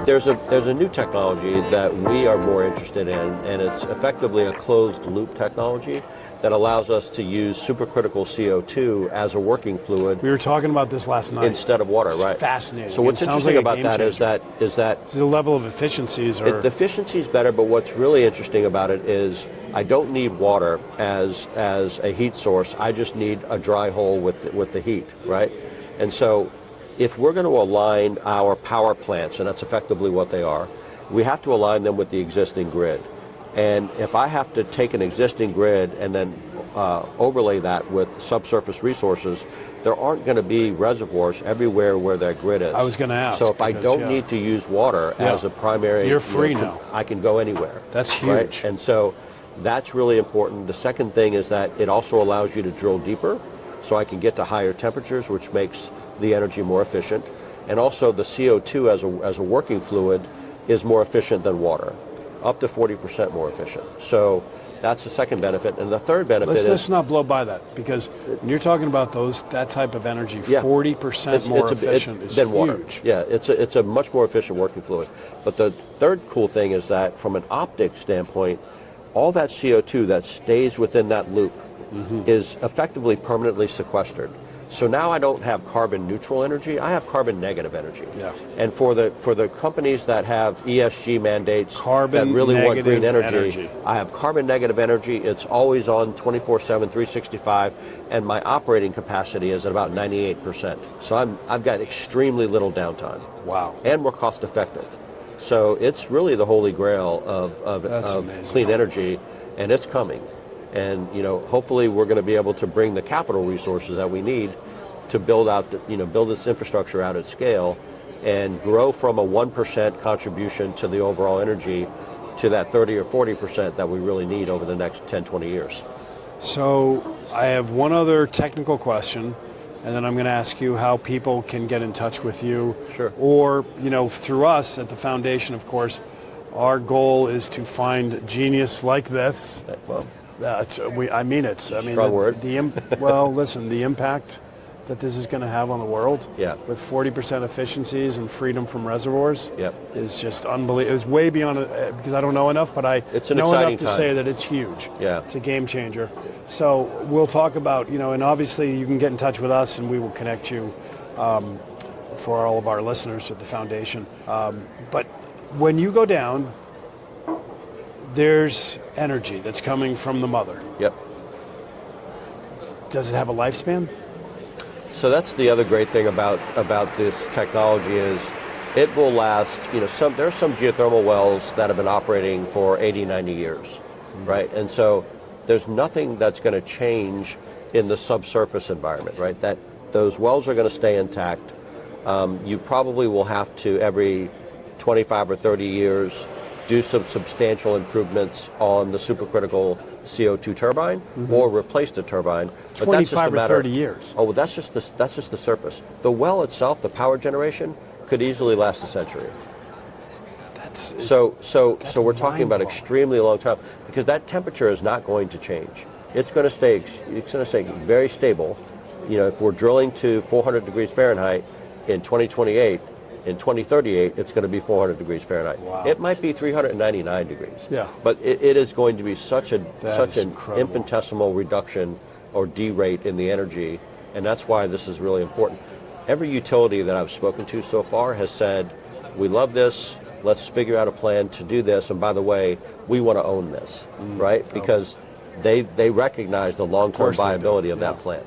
There's a new technology that we are more interested in, and it's effectively a closed loop technology that allows us to use supercritical CO2 as a working fluid. We were talking about this last night. Instead of water, right? Fascinating. So what's interesting about that is that the level of efficiencies are... The efficiency is better, but what's really interesting about it is I don't need water as a heat source. I just need a dry hole with the heat, right? And so if we're going to align our power plants, and that's effectively what they are, we have to align them with the existing grid. And if I have to take an existing grid and then overlay that with subsurface resources, there aren't going to be reservoirs everywhere where that grid is. I was going to ask. So if I don't need to use water as a primary... You're free now. I can go anywhere. That's huge. Right? And so that's really important. The second thing is that it also allows you to drill deeper, so I can get to higher temperatures, which makes the energy more efficient. And also the CO2 as a working fluid is more efficient than water, up to 40% more efficient. So that's the second benefit. And the third benefit is... Let's not blow by that, because when you're talking about that type of energy, 40% more efficient is than huge. Water. Yeah, it's a much more efficient working fluid. But the third cool thing is that from an optics standpoint, all that CO2 that stays within that loop is effectively permanently sequestered. So now I don't have carbon neutral energy, I have carbon negative energy. Yeah. And for the companies that have ESG mandates that really want green energy, I have carbon negative energy. It's always on 24/7, 365, and my operating capacity is at about 98%. So I've got extremely little downtime. Wow. And we're cost effective. So it's really the holy grail of clean energy, and it's coming. And hopefully we're going to be able to bring the capital resources that we need to build out, build this infrastructure out at scale, and grow from a 1% contribution to the overall energy to that 30 or 40% that we really need over the next 10, 20 years. So I have one other technical question, and then I'm going to ask you how people can get in touch with you. Sure. Or, through us at the foundation, of course. Our goal is to find genius like this. Well, I mean it. Strong word. Listen, the impact that this is going to have on the world, with 40% efficiencies and freedom from reservoirs, is just unbelievable. It's way beyond it, because I don't know enough, but I know enough to say that it's huge. Yeah. It's a game changer. So we'll talk about, and obviously you can get in touch with us and we will connect you for all of our listeners at the foundation. But when you go down, there's energy that's coming from the mother. Yep. Does it have a lifespan? So that's the other great thing about this technology is it will last, there are some geothermal wells that have been operating for 80, 90 years, right? And so there's nothing that's going to change in the subsurface environment, right? That those wells are going to stay intact. You probably will have to, every 25 or 30 years, do some substantial improvements on the supercritical CO2 turbine, or replace the turbine. But 25 or 30 years. Oh, well, that's just the surface. The well itself, the power generation, could easily last a century. So we're talking about extremely long time, because that temperature is not going to change. It's going to stay very stable. If we're drilling to 400 degrees Fahrenheit in 2028. In 2038, it's going to be 400 degrees Fahrenheit. Wow. It might be 399 degrees. Yeah. But it is going to be such an incredible. infinitesimal reduction or derate in the energy, and that's why this is really important. Every utility that I've spoken to so far has said, we love this, let's figure out a plan to do this, and by the way, we want to own this, right? Because they recognize the long-term viability of that plant.